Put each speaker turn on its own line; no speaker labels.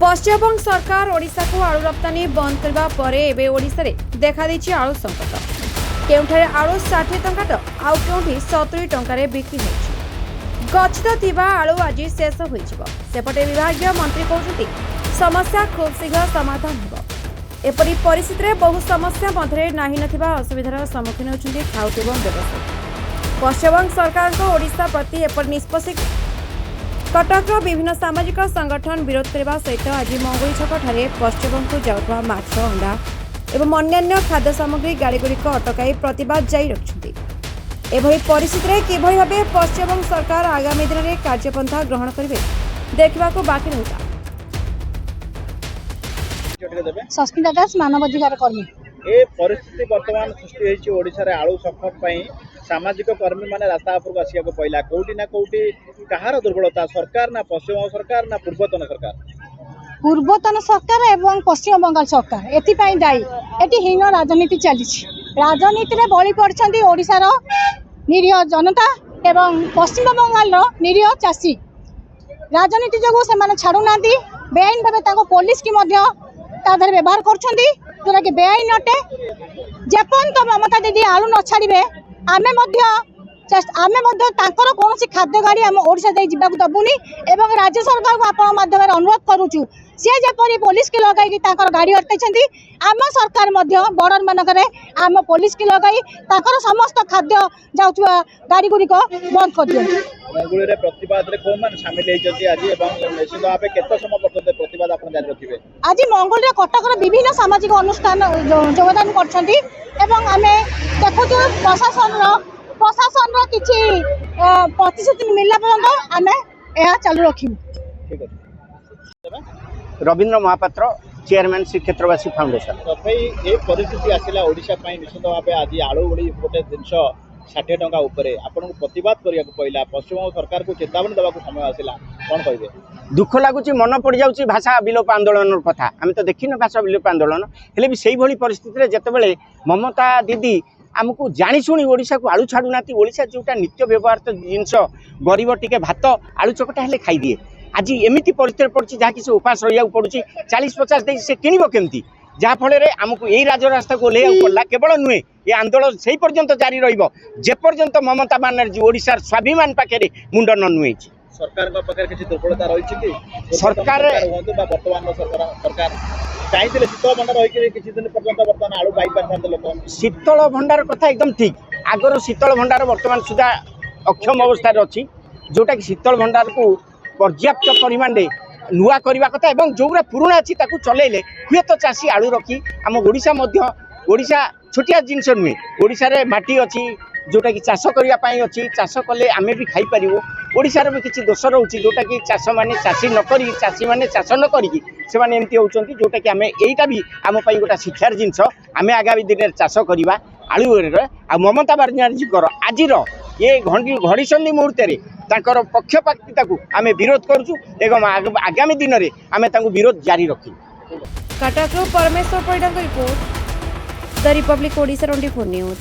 पश्चिमबंग सरकार ओडिशा को आलू रप्तानी बंद करबा परे एबे ओडिशा रे देखा देछि आलू संकट। केउठारे आलू 60 टंका तो आउ केउठी 70 टंका रे बिक्री होछि। गच्छित थिबा आलू आज शेष होइजिबो। सेपटे विभागीय मंत्री कहउछथि समस्या खूब शीघ्र समाधान हेबो। एपरि परिस्थिति रे बहु समस्या मधरे नाही नथिबा असुविधार सम्मुखीन होछन्ति खाउटी एवं व्यवसायी। पश्चिमबंग सरकार को ओडिशा प्रति एपरि निष्पत्ति कटक विभिन्न सामाजिक संगठन विरोध करने सहित आज मंगोई छक ठारे पश्चिमबंग को जाउथवा माछ अंडा एवं अन्य खाद्य सामग्री गाड़ीगुड़िक अटकाई प्रतिवाद जारी रखिछन्ति। एभली परिस्थिति रे किभली भाबे पश्चिमबंग सरकार आगामी दिन में कार्यपंथा ग्रहण करिवे देखा बाकी रहिता।
सस्मिता दास मानवाधिकार कर्मी
ए परिस्थिति वर्तमान सृष्टि होइछि ओडिसा रे आलू संकट पई सामाजिक कर्मी माने रास्ता उपरक आसिया को पहिला कोउटी ना कोउटी कहार दुर्बलता सरकार ना पश्चिम सरकार ना पूर्वतन सरकार
एवं पश्चिम बंगाल सरकार एथिपाई दायी। एटी हीन राजनीति चली राजनीति रे बळी पड़छन्ती ओडिसा रो निरीह जनता एवं पश्चिम बंगाल रो निरीह चासी। राजनीति जगो से माने छाडू नांती बेआईन भाबे ताको पुलिस की मध्य ताधर व्यवहार करछन्ती जोरा कि बेआईन अटे। जेपन तो ममता दीदी आलू न छाड़िबे आमे मध्य तांकर कौन खाद्य गाड़ी आम ओडिशा दे जिबाकु दबुनी एवं राज्य सरकार को आपण माध्यम अनुरोध करूछु सी जेपरी पुलिस की लगाई तांकर गाड़ी अटकाइछन्ती आम सरकार मध्य बॉर्डर मानकरे आम पुलिस की लगाई तांकर समस्त खाद्य जाउथुवा गाड़ी गुडी को बंद कर दियो।
मंगुली रे प्रतिवाद रे कोन मान शामिल हेजती आज एवं निश्चित भाबे केते समय पर्यंत प्रतिवाद आपण जारी रखिबे।
आज मंगल रे कटक रे विभिन्न सामाजिक अनुष्ठान योगदान करछन्ती एवं आमे देखुछु प्रशासन रो किछि प्रतिशत मिलला पर्यंत आमे एहा चालू रखिबु।
ठीक अछि।
Rabindra Mahapatra chairman Shri Kshetrabasi foundation.
तथापि ए परिस्थिति आसिला ओडिशा पई निश्चित भाबे आज आलू गुडी गोटे जिंस 60 टंका उपरे आपन प्रतिवाद करिया को पहिला पश्चिम सरकार को चेतावनी देबा को समय आसिला कोन कहबे।
दुख लागुची मन पड़ जाउची भाषा विलोप आंदोलन कथा आम तो देखिन भाषा विलोप आंदोलन हेले भी सेही भली परिस्थिति रे जतबेले ममता दीदी आमको जाशुणी ओडिशा को आलू छाड़ू ना ओडिशा जोटा नित्य व्यवहार जिनस गरीब टिके भात आलू चकटा हेले खाई दिए आज एमती परिस्थिति पड़ी जहाँ कि उपास रहा पड़ी 40-50 दे से किणव केमती जहाँफल आमको यही राजरास्ता को ले पड़ा केवल नुहे ये आंदोलन से पर्यंत जारी रपर्यंत ममता बानर्जी ओडिशार स्वाभिमान पाखे मुंड न नुहे।
सरकार दुर्बलता रही
सरकार
वर्तमान सरकार चाहिए शीतल भंडार होगी किसी दिन पर्यंत बर्तमान आलू पाई पारते लोक
शीतल भंडार कथा एकदम ठीक आगर शीतल भंडार वर्तमान सुधा अक्षम अवस्था अच्छी जोटा कि शीतल भंडार को पर्याप्त परिमाण नुआ करने कथा और जो पुराना अच्छी चलैले हुए तो चाषी आलू रखी आम ओडिशा छोटिया जिनस नुहे ओडिशा रे माटी अच्छी जोटा कि चाष करने अच्छी चाष कले आम भी खाई पारू ओडिशार भी किसी दोष रोचे जोटा कि चाष मैंने चाषी नक चाषी मैंने चाष न करमती होती जोटा कि आम यहीटा भी आम गोटा शिक्षार जिनस आम आगामी दिन में चाष करवा आलू आ ममता बानर्जी आज ये घड़ी मुहूर्त तांकर पक्षपातिता को आम विरोध करुचु एवं आगामी दिन में आम विरोध जारी रखी।
कटक परमेश्वर Parida report the Republic Odisha 24 news.